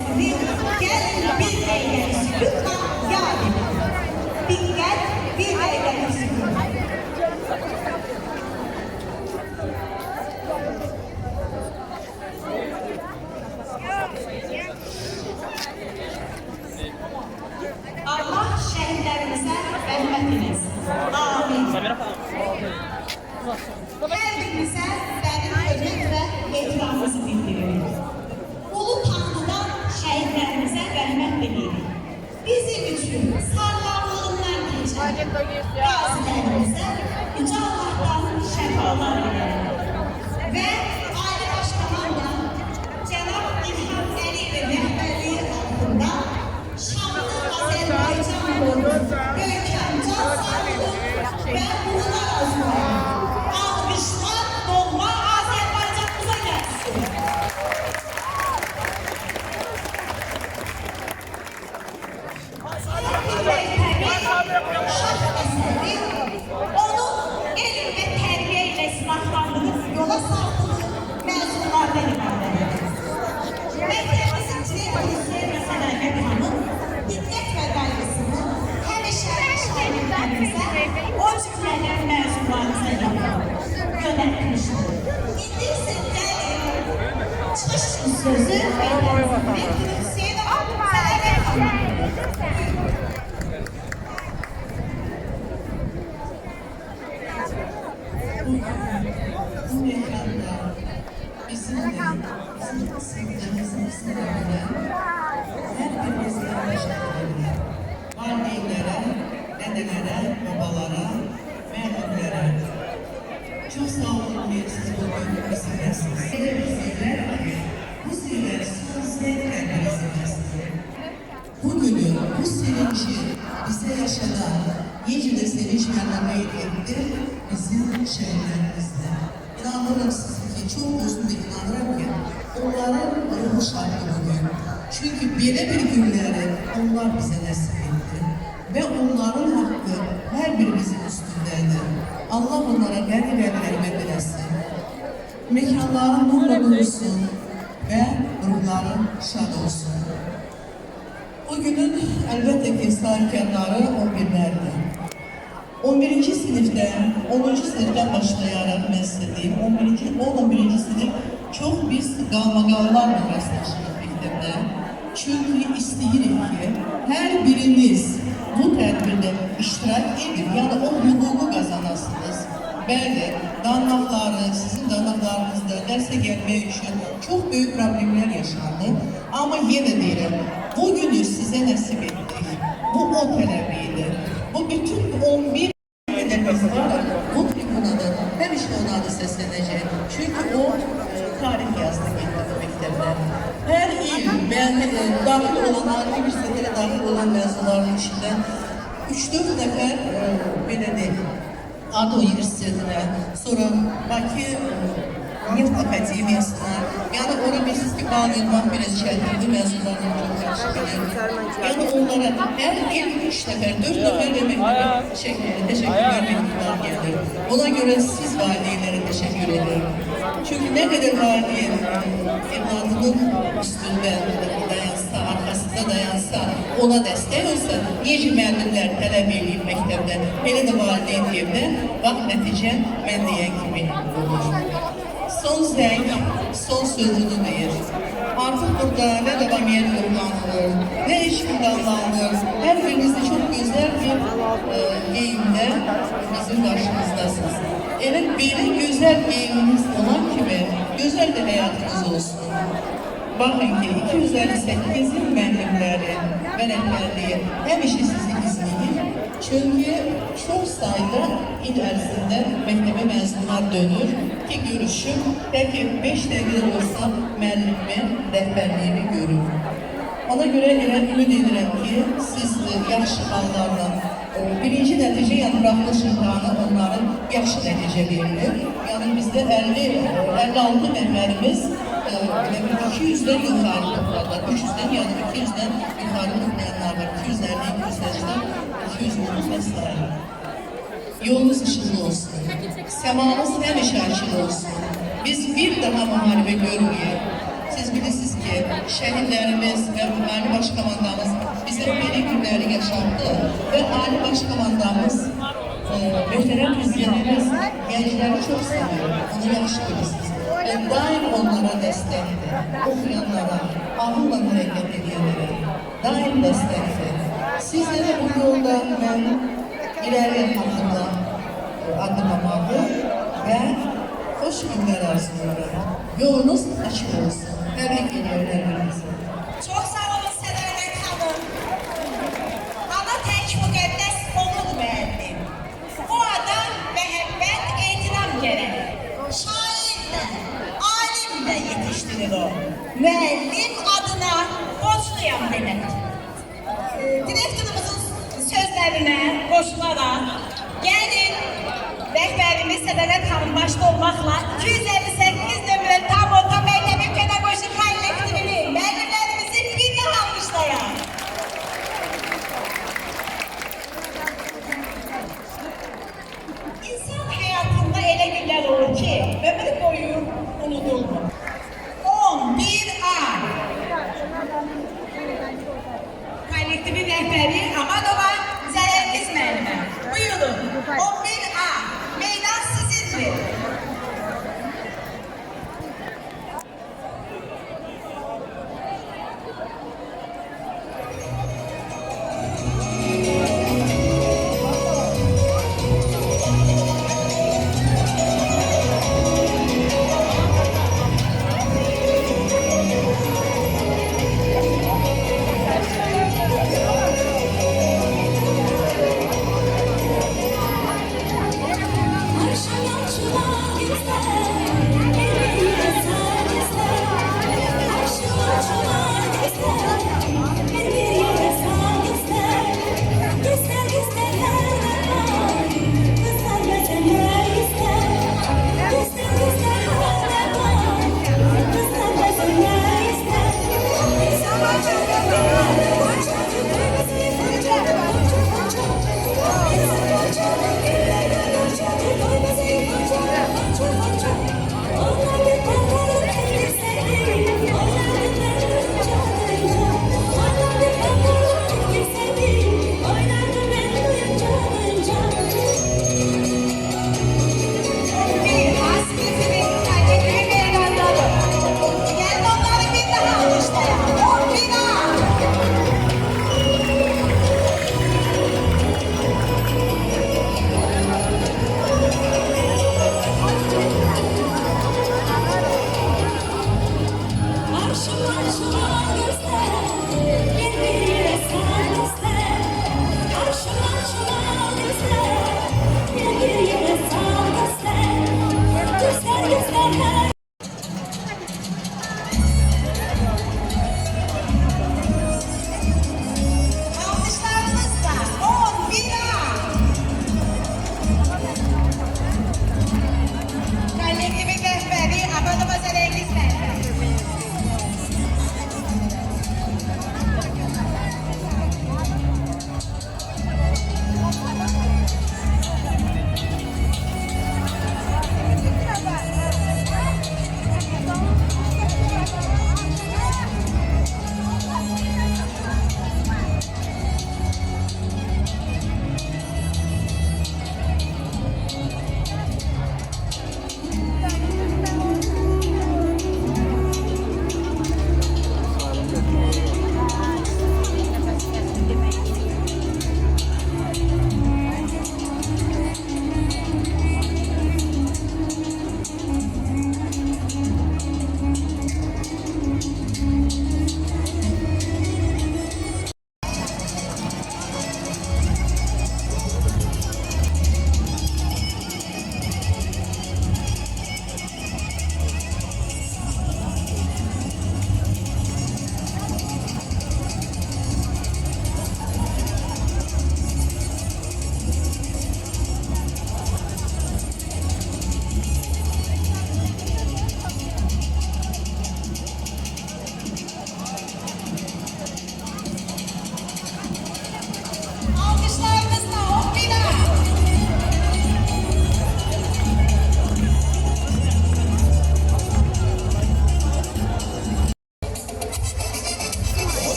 Gel bir eğlensin lütfen yani. Gel bir eğlensin. Allah şehitlerimize rahmet eylesin. Amin. Her birimize benim hürmet ve ehtiramımızı bildiriyorum. Ulu Tanrı'dan şehitlerimize rahmet dileyelim. Bizim için sağlamlığından geçen gazilerimize Yüce Allah'tan şefalar dileyelim. Ve Ali Başkan'la Cenab-ı İlham Əliyevin rehberliği altında şanlı Azerbaycan yolu görkemcan sağlık ve uğurlar olsun. Alkışlar doğma Azerbaycan'ımıza gelsin. Onun elim ve terbiye ile silahlandırıp yola saldığı mezunlardan ibaret. Mektebimizin çiğnemizin mesela mekanın dikkat ve kaygısını hemişe şehitlerimize, o cümleden mezunlarımıza yönetmiştir. İndi ise çıkış sözü ve Hüseyin Bu mekanda bizim sevgilerimizin önüne her birimizin yaşadıklarına, valideynlere, dedelere, babalara, merhumlere çok sağ olun diye siz bugün bizimlesiniz. Bu sizler sizler bugünü, bu sevinci bize yaşanan Yecide sevinç vermeyi etti bizim şehirlerimizde. İnanırım size ki, çok gözümde inanırım ki onların ruhu şarkı bugün. Çünkü böyle bir günleri onlar bize nasip etti. Ve onların hakkı her birimizin üstündedir. Allah onlara gani verme dilesin. Mekanların nurla bulunsun ve ruhları şad olsun. O günün elbette ki sahipkarları 11'lerdi. 11. sınıftan, 10. sınıftan başlayarak mesleğim, 11. sınıf çok biz galmagallarla rastlaştık mektepte. Çünkü isteyirik ki her biriniz bu tedbirde iştirak edin, yani o hukuku kazanasınız. Belki danlaqları, sizin danlaqlarınızda derse gelmek için çok büyük problemler yaşandı. Ama yine diyelim, bugünü size nasip ettik. Bu o talebiydi. Bu bütün 11 hedefimiz var. Bu tribunada hemişe ona da seslenecek. Çünkü o tarih yazdı gitti mektepte. Her il dahil olanlar, üniversitelere dahil olan mezunların içinden 3-4 nefer belediye Adı Üniversitesi'ne, sonra Bakı Neft Akademiyası'na, yani orada bilirsiniz ki bağlayanmak biraz çeldirdi, mezunlarının çok karşı bilir. Yani onlara her il 3 nefer, 4 nefer demektir, teşekkürler mektuplar gelir. Ona göre siz valilere teşekkür ederim. Çünkü ne kadar valiye evladının üstünde dayansa, arkasında dayansa, ona destek olsa, nice müəllimlər tələb edib məktəbdə, belə də valideyn deyiblər, bax nəticə mən deyən kimi olur. Son zəng, son sözünü deyir. Artık burada ne davamiyyət yollanılır, ne iş planlanılır. Her birinizde çok güzel bir geyimde bizim karşımızdasınız. Evet, böyle güzel geyiminiz olan kimi, güzel de hayatınız olsun. Bakın ki 258 yıl müəllimləri ve rəhbərliyi həmişə sizi izləyir. Çünkü çok sayıda il ərzində məktəbə məzunlar dönür ki, görüşüm, belki 5 dəqiqə olsa müəllimin rəhbərliyini görür. Ona göre ümid edirəm ki, siz yaxşı hallarla birinci nəticə, yəni buraxılış imtihanı onların yaxşı nəticə verilir. Yəni bizdə 56 rəhbərimiz 200'den yukarı topladılar. 300'den yani 200'den yukarı toplayanlar var. 250, 280, 210 vesaire. Yolunuz ışıklı olsun. Semanız hemişe açık olsun. Biz bir daha muharebe görmeyelim. Siz bilirsiniz ki ki şehitlerimiz ve Ali Başkomandanımız bize böyle günleri yaşattı ve Ali Başkomandanımız muhterem prezidentimiz gençleri çok seviyor, onu yaxşı bilirsiniz. Ve daim onlara destekti, okuyanlara, ahımla hareket edenlere daim destekti. Sizlere bu yolda ben ileri adımlamalı ve hoş günler arzuluyorum. Yolunuz açık olsun. Tebrik ediyorum hepinizi. Çok sağ olun Sədaqət xanım. Ana tək müqəddəs olur müəllim. Bu adam məhəbbət, ehtiram gərək. Şair də, alim də yetişdirir o. Müəllim adına borçluyam demək. Direktorumuzun sözlərinə qoşularaq gəlin rəhbərimiz Sədaqət xanım başda olmaqla 258 nömrəli tam orta məktəbi pedaqojik kollektivini müəllimlərimizi bir daha almışlayaq. İnsan həyatında elə günlər olur ki, ömür boyu unudulmur. 11A kollektivin rəhbəri Amadova Zərərgiz müəllimə. Buyurun, 11A, meydan sizindir.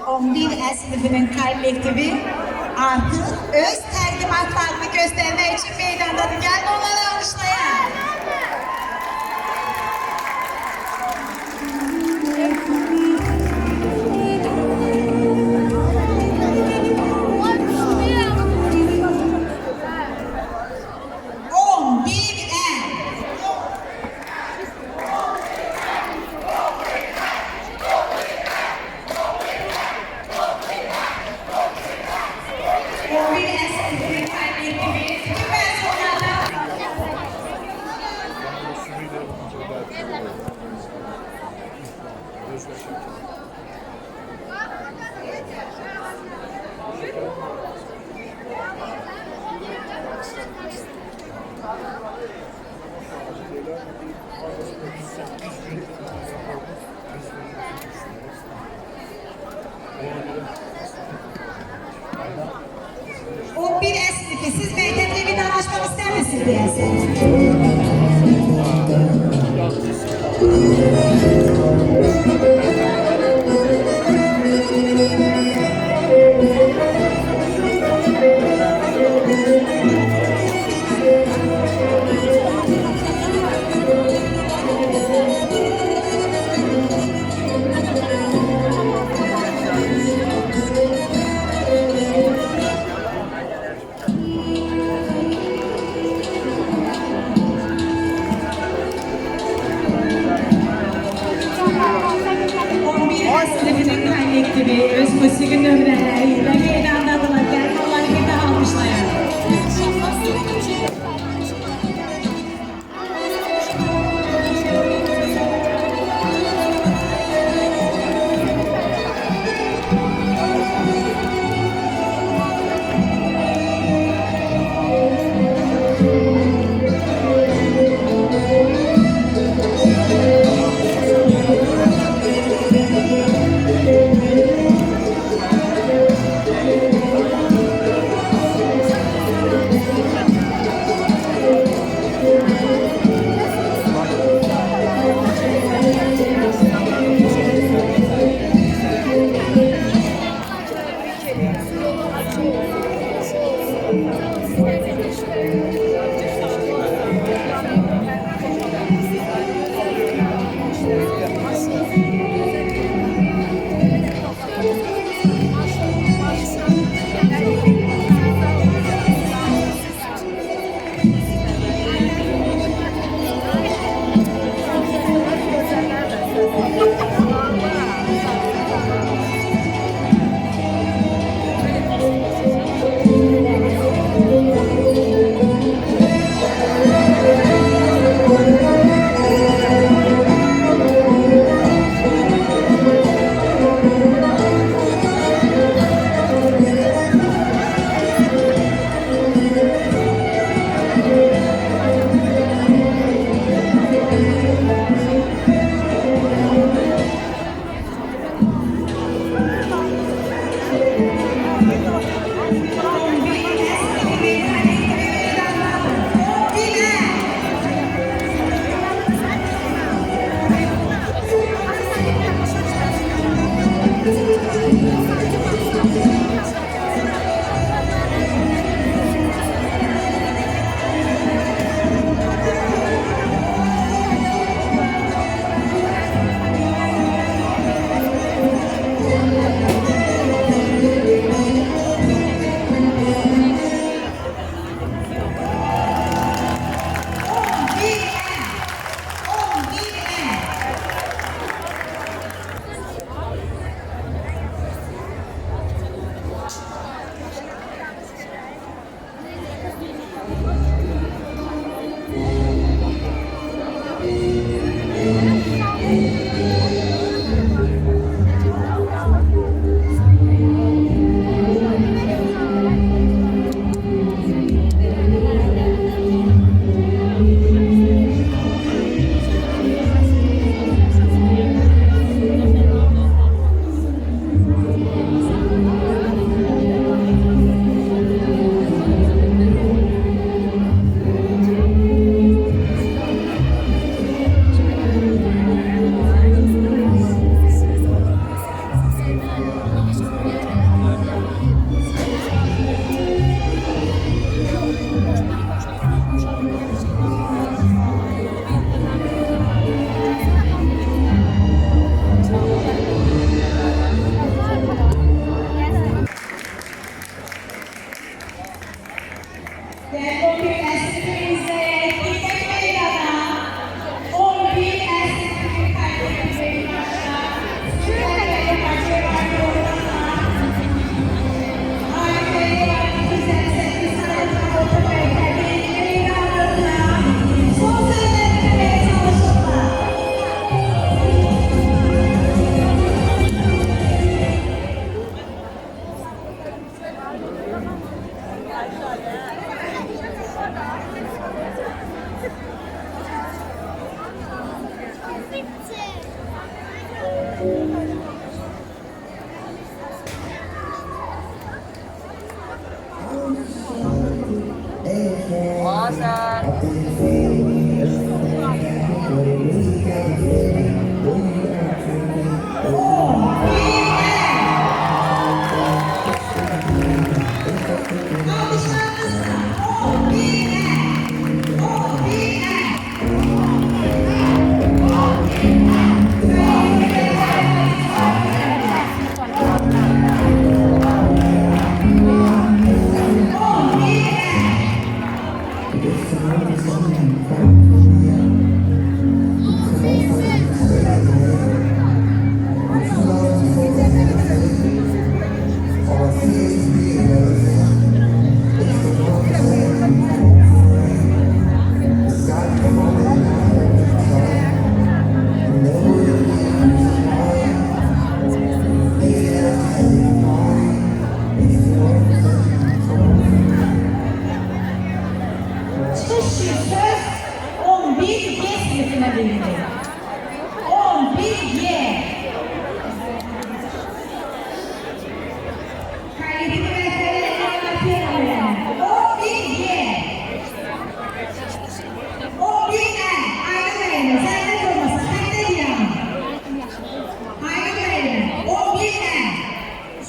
11 sınıfının kollektivi artık öz təqdimatlarını göstermek için meydandadır. Gelin onları alışlayın. O bir esniki, siz mektepte bir danışmak ister misiniz diyesiniz? Sınıfının kollektivi öz musiki nömrəleriyle meydandadılar. Gəlin onları bir daha almışlayalım.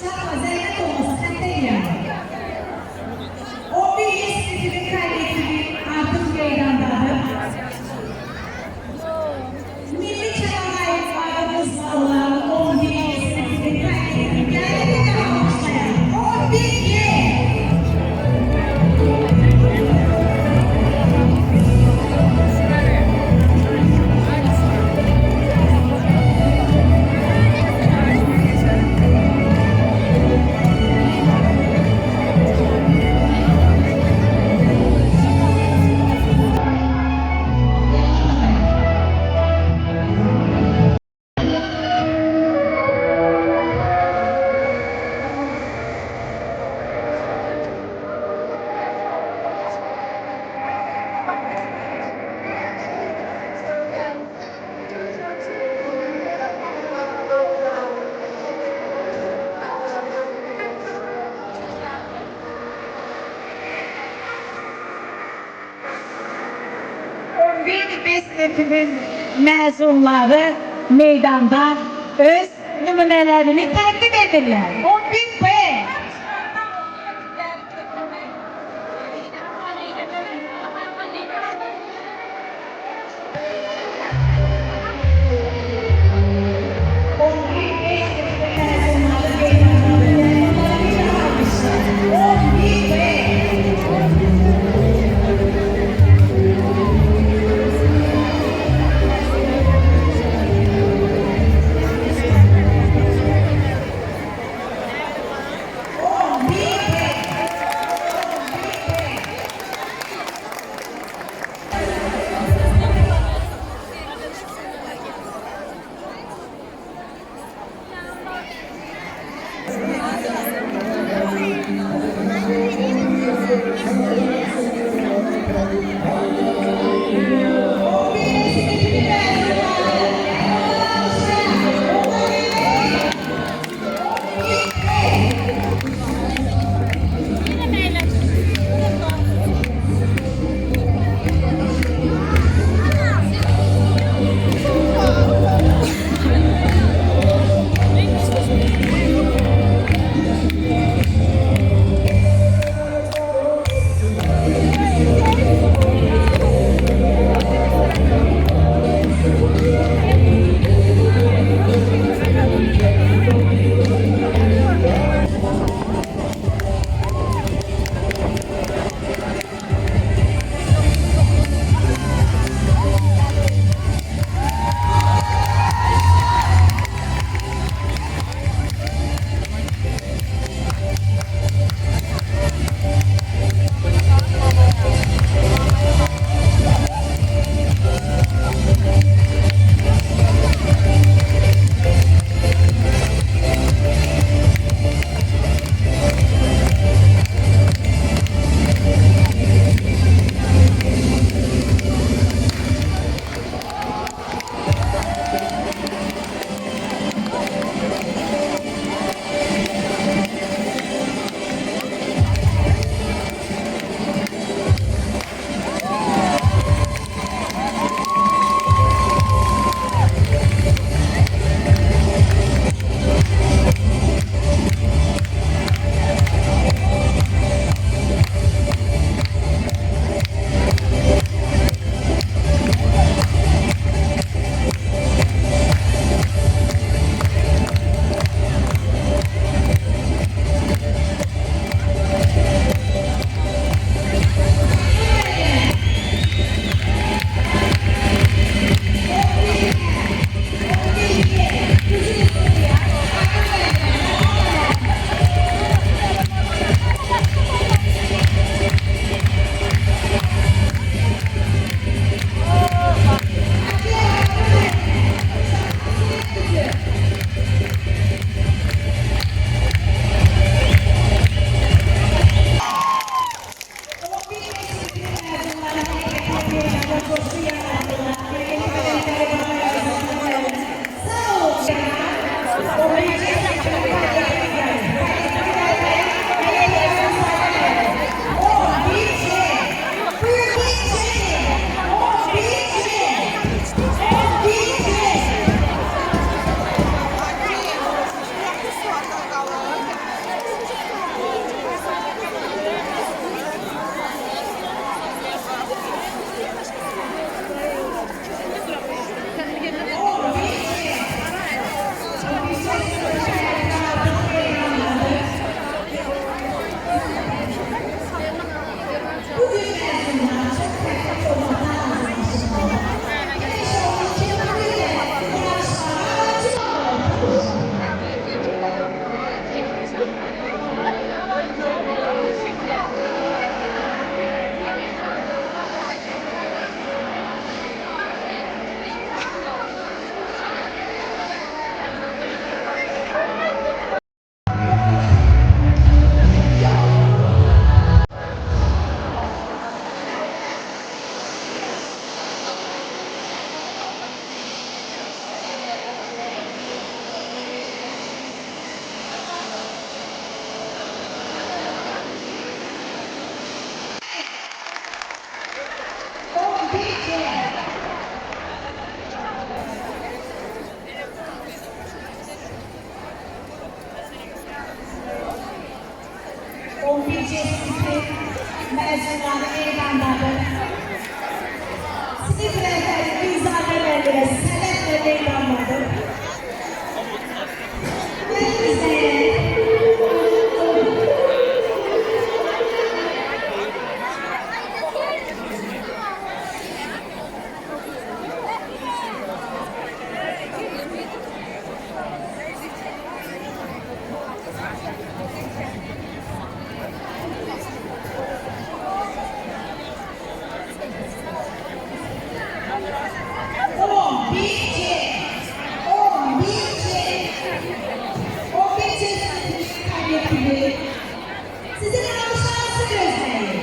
Şahla zerret olması katten yani. O bir yeşilsizin kaybettiği artık meydandadır. Milli çalanayımlarımız olan 11 yeşilsizin kaybettiği yani bir daha almışlar. 11 ye! Bir meslekinin mezunları meydanda öz numunelerini takdim edirler. 11 B. 11 cesisi mezunları meydandadır. Sinif rehberi Gülzade Bey'le sənətlə meydandadır. Gəlin izləyək. Sizin alkışlarınızı gözleyin.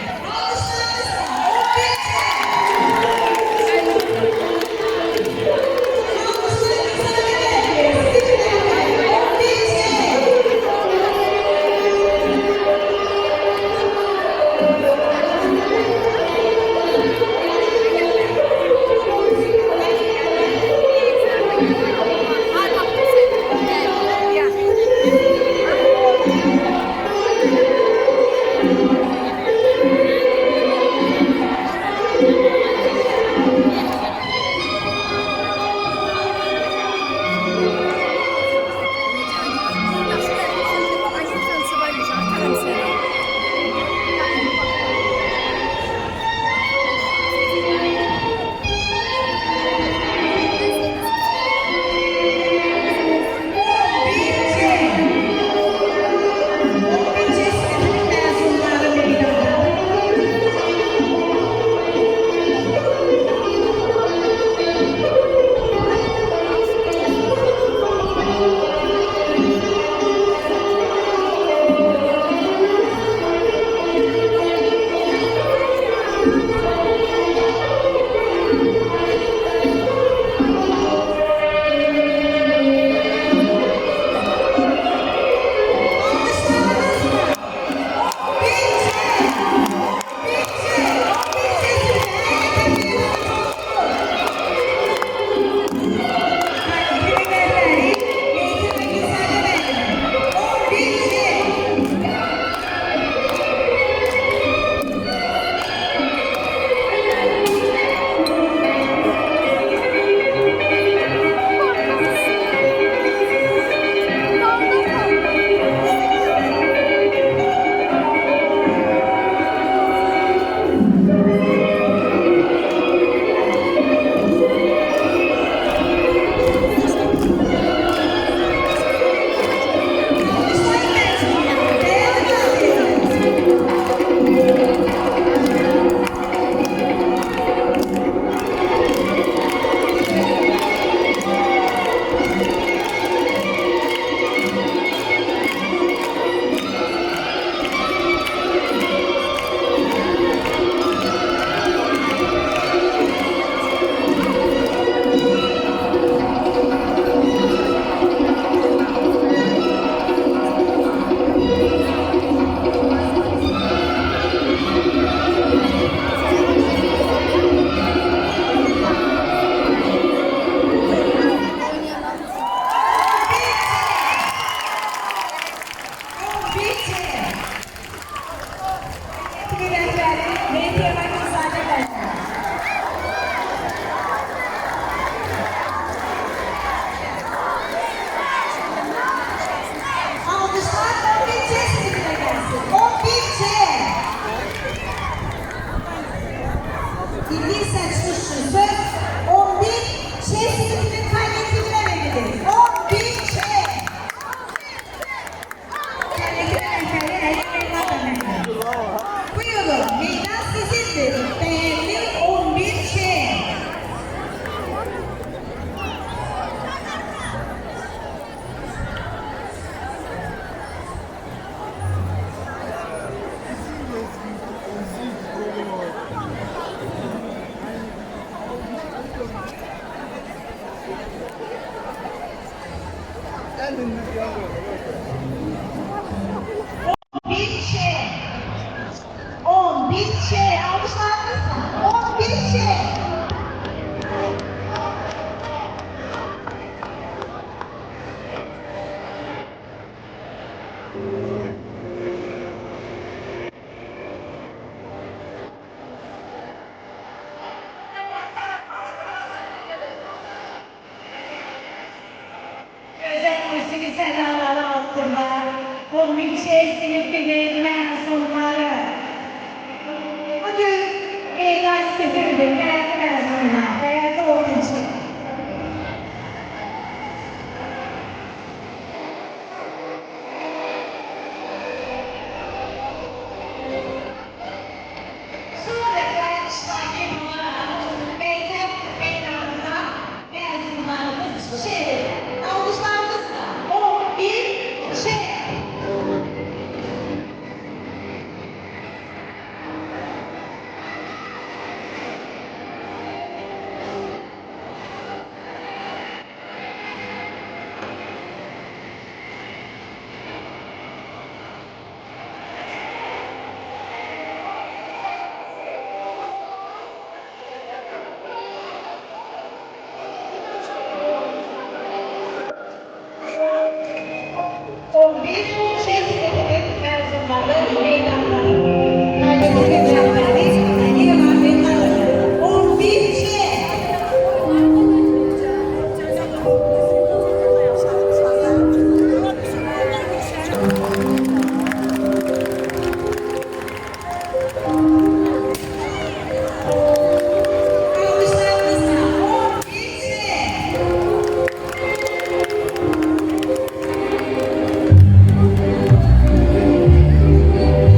Alkışlarınızla 11 alkışlarınızla sedalar altında bu yüksek sinifinin mensupları. Bugün eğlen süpürdüm değerli mezunlar, değerli öğrenci. Sonraki iştaki olarak mektep binasında mezunlarımız alkışlarımızla 11 O bir sesinin mezunları meydanları. Hadi bugün rehberi, hadi rehberi alın. 11 Alkışlarınızla 11 Thank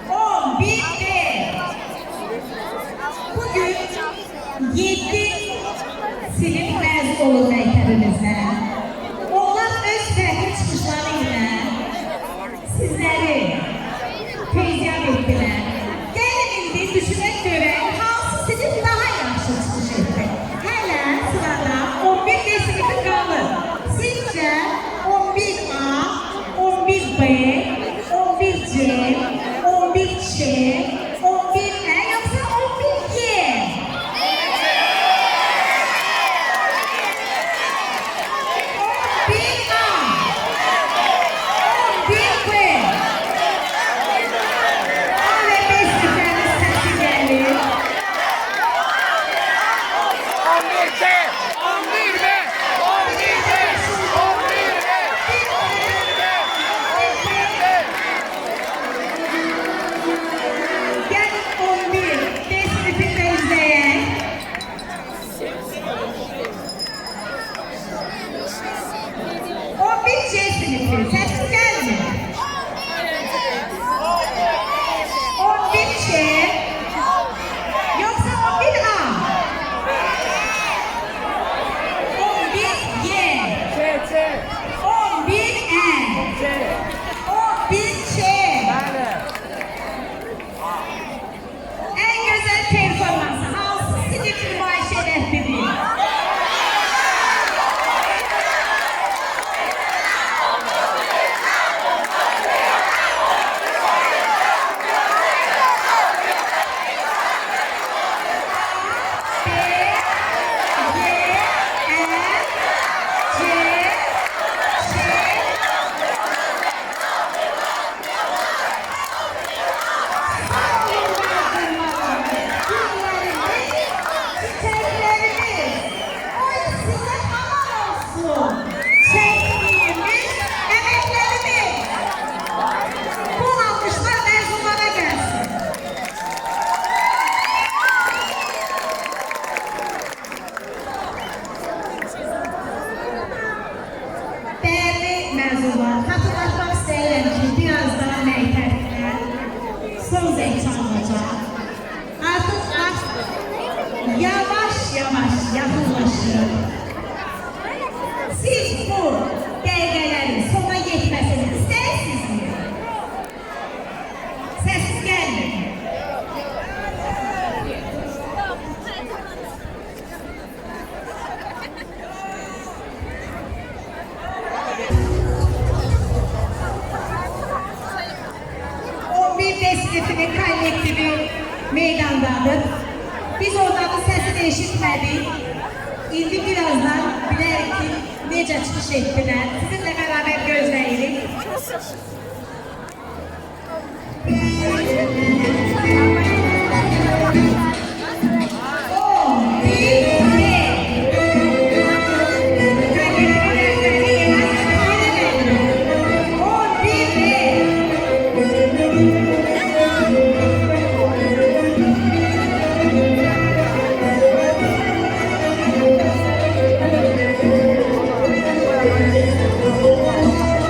11'de bugün 7 sinif mezun olur məktəbimizdə. Onlar öz fərqli çıxışları ilə sizləri tezyan etdilər. Gəlin indi düşünək görək, hansı sinif daha yaxşı çıxış etdi. Hələ sırada 11 sinifi qalır. Sizcə 11A, 11B, 11C, 11Ç, 11E yoxsa 11Y? 11A, 11B. A ve B sınıflarının sesi gelir. 11C, 11B, 11B, 11B, 11B. Gel 11 D sınıfında izleyen. 11C sınıfı sessiz gelmiyor. 11C yoksa 11A? 11Y, C, 11E, C. 11Ç. Bəli. En güzel performansı hansı sinif nümayiş edəbilir? Bu alkışlar mezunlara gelsin. Değerli mezunlar, hatırlatmak isterim ki birazdan məktəbdə son zəng çalınacaq. Artıq vaxt yavaş yavaş yaxınlaşır. Siz bu dəqiqələrin sona yetməsini istəyirsinizmi? Səssiz gəlməyin. Bir sınıfının kollektivi meydandadır. Biz onların sesini eşitmedik. İndi birazdan bilərik ki, necə çıxış etdilər. Sizinlə beraber gözləyirik.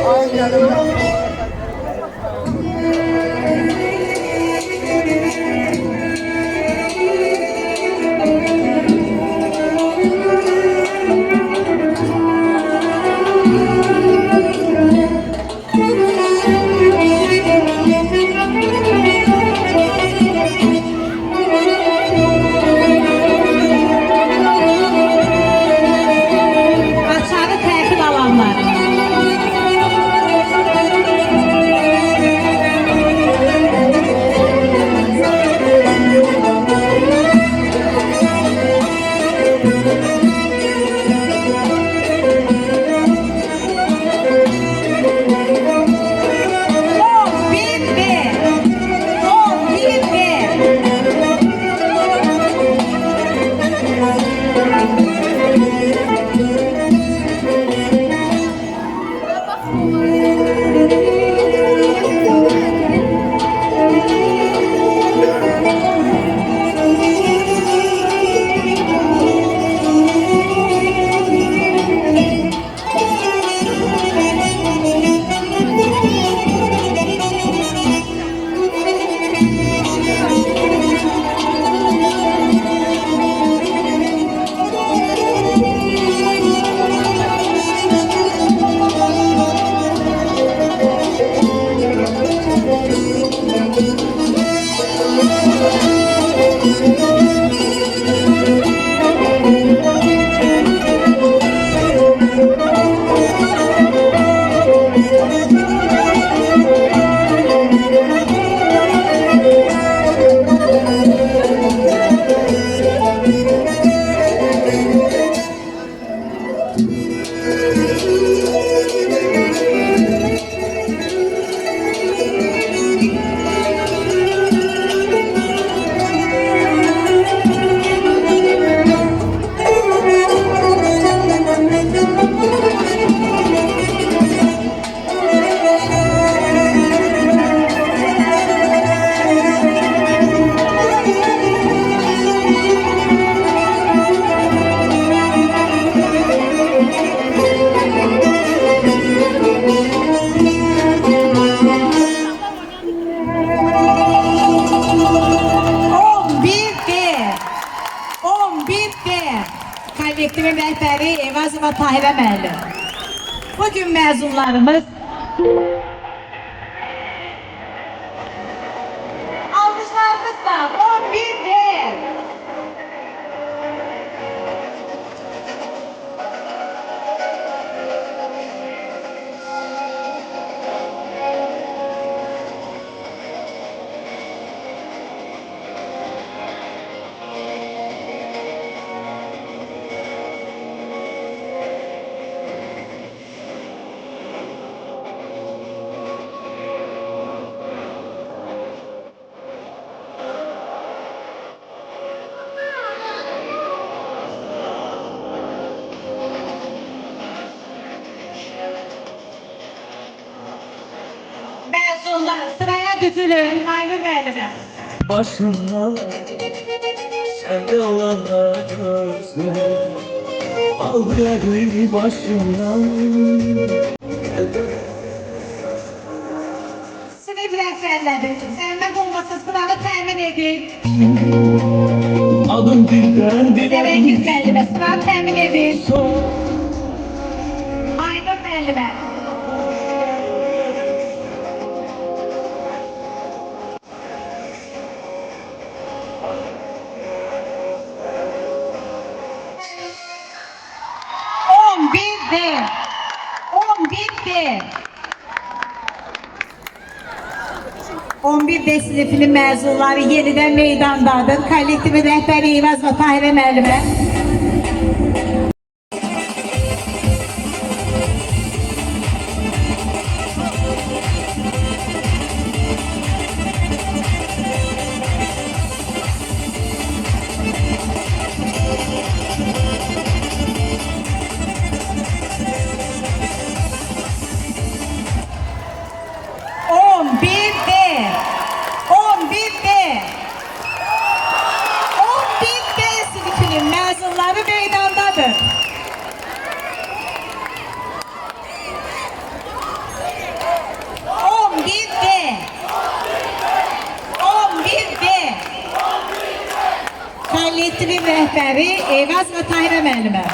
Aynen. 11B kollektivin rəhbəri Evazova Tahirə müəllim. Bugün məzunlarımız alkışlarımızla 11B. Mezunlar sıraya düzülün. Aynur müəllimə. Başımdan sende olanlar gözler Ağrı başımdan Sınıf rəhbərləri, zəhmət olmasa sıranı təmin edin. Adım dilden dile Zərəkiz müəllimə sıranı təmin edin. son Aynur müəllimə. On bir D sınıfının mezunları yeniden meydandadır. Kollektivin rəhbəri Evazova Tahirə müəllimə. On bir D sınıfının mezunları meydandadır. On bir D. Kollektivin rəhbəri Evazova Tahirə müəllimə.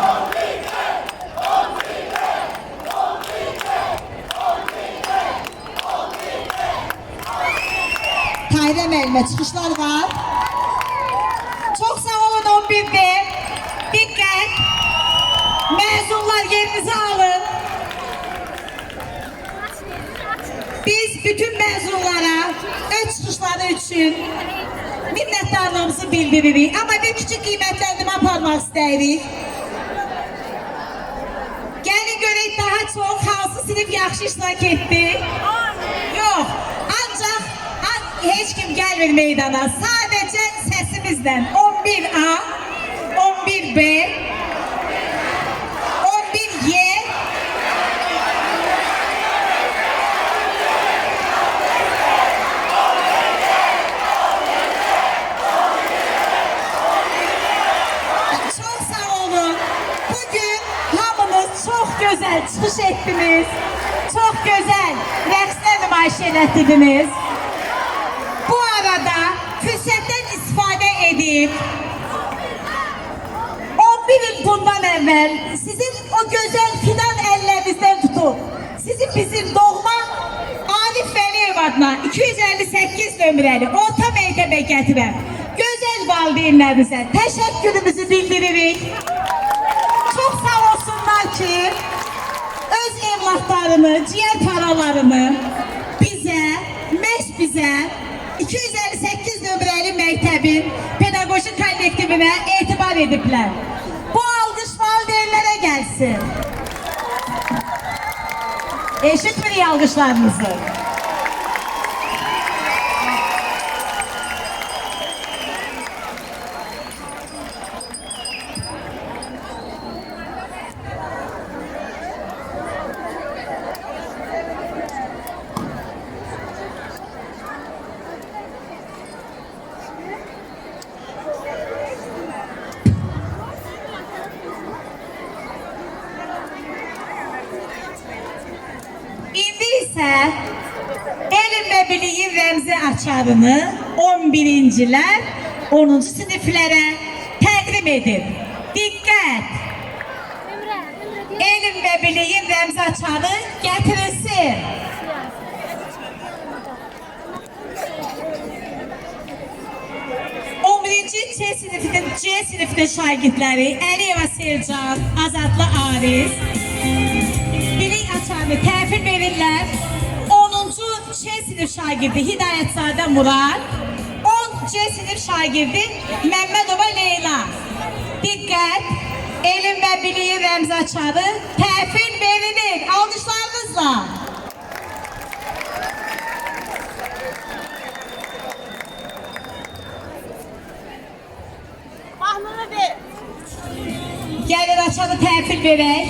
Tahirə müəllimə çıxışlar var. Çok sağ olun 11B. Dikkat. Mezunlar yerinizi alın. Biz bütün mezunlara öz çıxışları için minnettarlığımızı bildiririk. Ama bir küçük qiymətləndirmə aparmaq istəyirik. Gəlin görək daha çok hansı sınıf yaxşı iştirak etdi. Yok. Ancak hiç kim gelmedi meydana. Sadece sesimizden 11A, 11B, 11Y, çok sağ olun. Bugün hamınız çok güzel çıxış ettiniz. Çok güzel rəqslər nümayiş etdiniz. Bu arada fürsətten istifade edip 11 yıl bundan evvel sizin o güzel fidan ellerinizden tutup sizi bizim doğma Arif Vəliyev adına 258 nömrəli orta məktəbə gətirən gözəl valideynlərinizə təşəkkürümüzü bildiririk. Çok sağ olsunlar ki öz evlatlarını, ciğer paralarını bize 258 nömrəli məktəbin pedagojik kollektivinə etibar ediblər. Bu alqış valideynlərə gəlsin. Eşitmirik alqışlarınızı. ise elm ve biliğin remzi açarını 11'inciler 10. sınıflara təqdim təqdim edin. Diqqət! Elm və biliyin rəmzi açarı gətirilsin. C sinifinin şagirdləri Əliyeva Selcan, Azadlı Aris bilik açarını təhvil verirlər. 10-cu C sinif şagirdi Hidayətzadə Murad, 10 C sinif şagirdi Məmmədova Leyla. Diqqət! Elm və biliyin rəmzi açarı təhvil verilir. Alqışlarınızla. Gəlin açarı təhvil verək.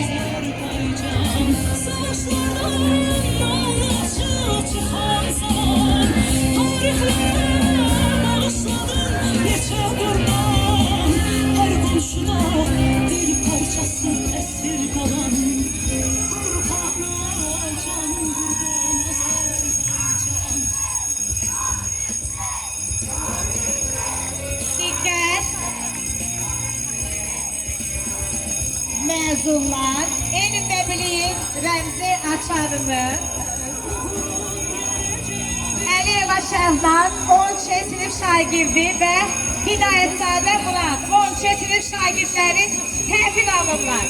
Məzunlar, elm və biliyin rəmzi açarını Əliyeva Şəhnaz, 10 sinif şagirdi və Hidayətzadə Murad, 10 sinif şagirdləri təhvil alırlar.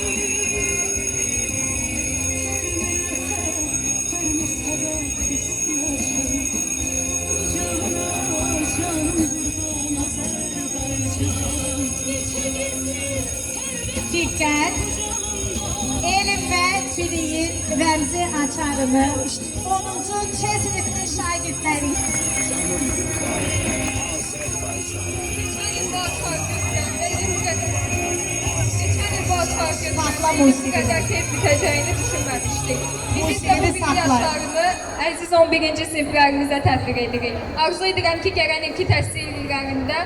Diqqət! Elm və biliyin rəmzi açarını 10-cu C sinifinin şagirdləri Sakla musiqi qədər tez bitəcəyini düşünməmişdik. Biz isə bu bilgi açarını əziz 11-ci siniflərimizə tətbiq edirik. Arzu edirəm ki, gələn ilki təhsil illərində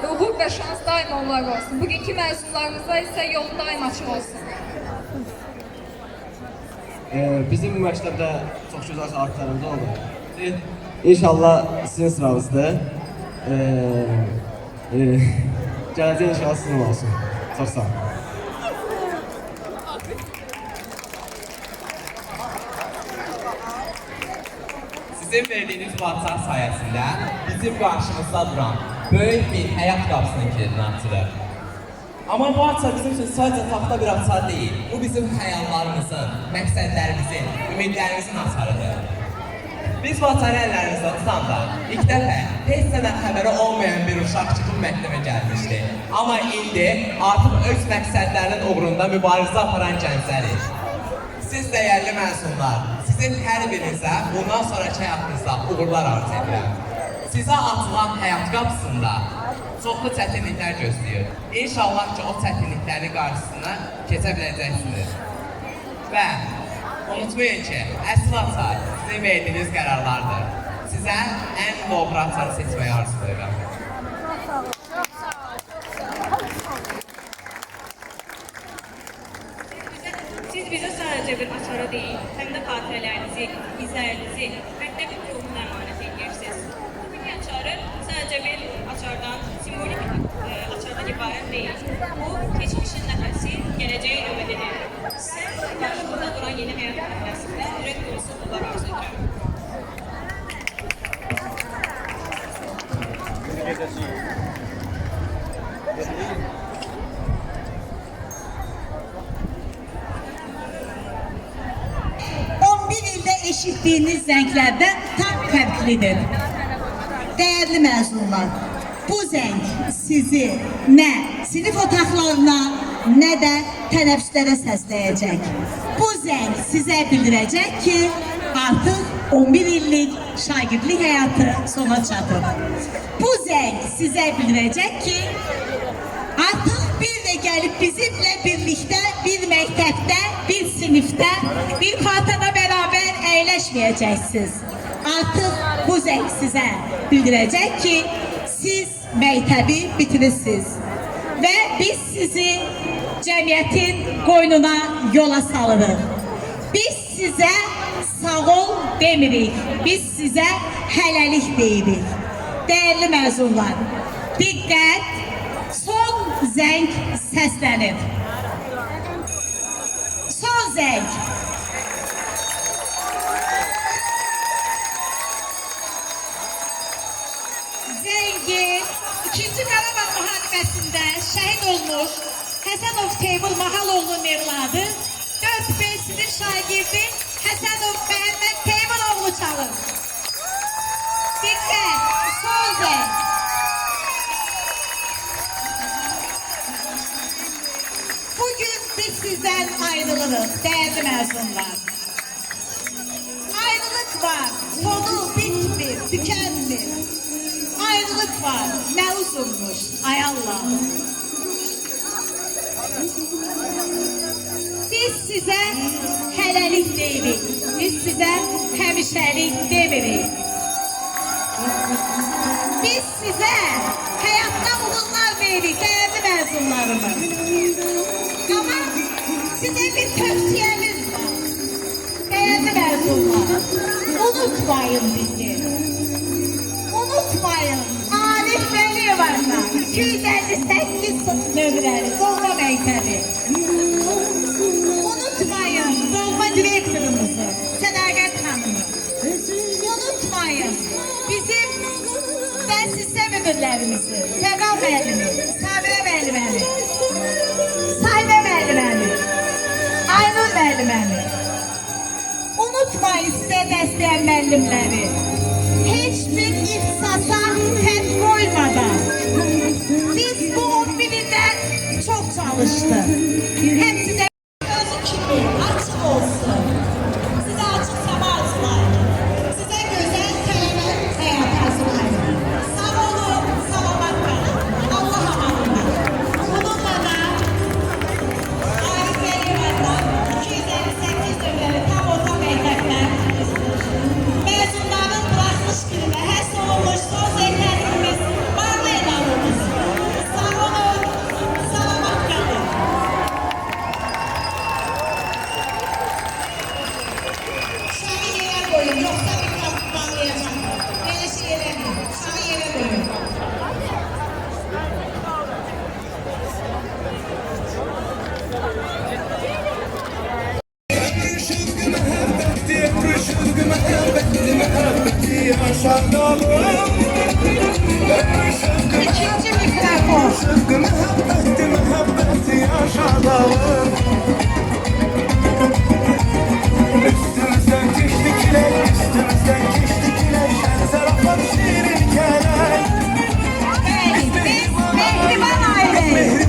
uğur və şans daim onlar olsun. Bugünkü məzunlarımıza isə yol daim açıq olsun. Bizim bu məktəbdə çox gözəl şagirdlərimiz oldu. İnşallah sizin sıranızdır. Gələcək inşallah sizin olsun. Çox sağ olun. Sizin verdiğiniz WhatsApp sayesinde bizim karşımızda duran böyük bir həyat qapısının kilidini açılır. Ama bu açar bizim için sadece taxta bir açar değil. Bu bizim xəyallarımızın, məqsədlərimizin, ümidlərimizin açarıdır. Biz bu açarı əllərimizdə tutanda ilk dəfə heç sənə xəbəri olmayan bir uşaq çıxıb məktəbə gəlmişdi. Amma indi artıq öz məqsədlərinin uğrunda mübarizə aparan gənclərik. Siz dəyərli məzunlar, sizin hər birinizə bundan sonraki həyatınızda uğurlar arzu edirəm. Sizə açılan həyat qapısında çoxlu çətinliklər gözləyir. İnşallah ki, o çətinliklərin qarşısına keçə biləcəksiniz. Və unutmayın ki, əsl açar sizin verdiyiniz qərarlardır. Sizə ən doğru açarı seçməyi arzulayıram. Siz bizə sadəcə bir açara deyil, həm də xatirələrinizi, izlərinizi, məktəbin ruhuna əmanət edirsiniz. Bu bilgi açarı sadəcə bir açardan, simvolik açardan ibarət deyil. Bu, keçmişin nəfəsi, gələcəyin ümidini. Sizə qarşınızda duran yeni həyat mühəndəsində ürək dolusu uğurlar arzu edirəm. eşitdiyiniz zənglərdən tam fərqlidir. Dəyərli məzunlar, bu zəng sizi nə sinif otaqlarına, nə də tənəffüslərə səsləyəcək. Bu zəng sizə bildirəcək ki, artıq 11 illik şagirdlik həyatı sona çatır. Bu zəng sizə bildirəcək ki, artıq bir də gəlib bizimlə birlikdə bir məktəbdə, bir sinifdə, bir partada bərabər əyləşməyəcəksiniz. Artıq bu zəng sizə bildirəcək ki, siz məktəbi bitirirsiniz və biz sizi cəmiyyətin qoynuna yola salırıq. Biz sizə sağ ol demirik, biz sizə hələlik deyirik. Dəyərli məzunlar, diqqət, son zəng səslənir. Son zəng. Zəngin 2-ci Qarabağ müharibəsində şəhid olmuş Həsənov Teymur Mahaloğlu'nun evladı 4B sinif şagirdi Həsənov Məhəmməd Teymuroğlu çalır. Diqqət, son zəng. Bugün biz sizden ayrılırız değerli mezunlar. Ayrılık var, sonu bitmir, tükenmir. Ayrılık var, ne uzunmuş, ay Allah. Biz size hələlik deyirik, biz size həmişəlik demirik. Biz size hayatta uğurlar veririk değerli mezunlarımız. Ama size bir tövsiyemiz var. Değerli mezunlar, unutmayın bizi. Unutmayın. Arif Veliyevar'la 258 nömrəli Dolma Məktəbi. Unutmayın Dolma direktorumuzu, Sədaqət xanımı. Unutmayın bizim müəssisə müdürlərimizi, Fəqal müəllimi, Sabirə müəlliməmi, Sahibə müəlliməmi, Aynur müəlliməmi. Unutmayın sizə dəstəyən müəllimləri. Heç bir ixtisasa fərq qoymadan biz bu 11 ildə çox çalışdıq. Həm sizə özü kimi açıq olsun. Sizə açıq səma arzulayın. Sizə gözəl sələmət həyat arzulayın. Sağ olun, salamat qalın. Allah amanında. Bununla da Arif Veliyevar'dan 258 nömrəli tam orta məktəbdən mezunların buraxılış gününə həsr olunmuş son zeytlərimiz varlı elanımız. Sağ olun, salamat qalın. Şahi yerə qoyun, yoxsa mikrofon bağlayacaq. Belə şey eləməyin. Şahi yerə qoyun. İkinci mikrofon. Bəli, biz Mehriban ailəyiz.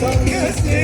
son gözü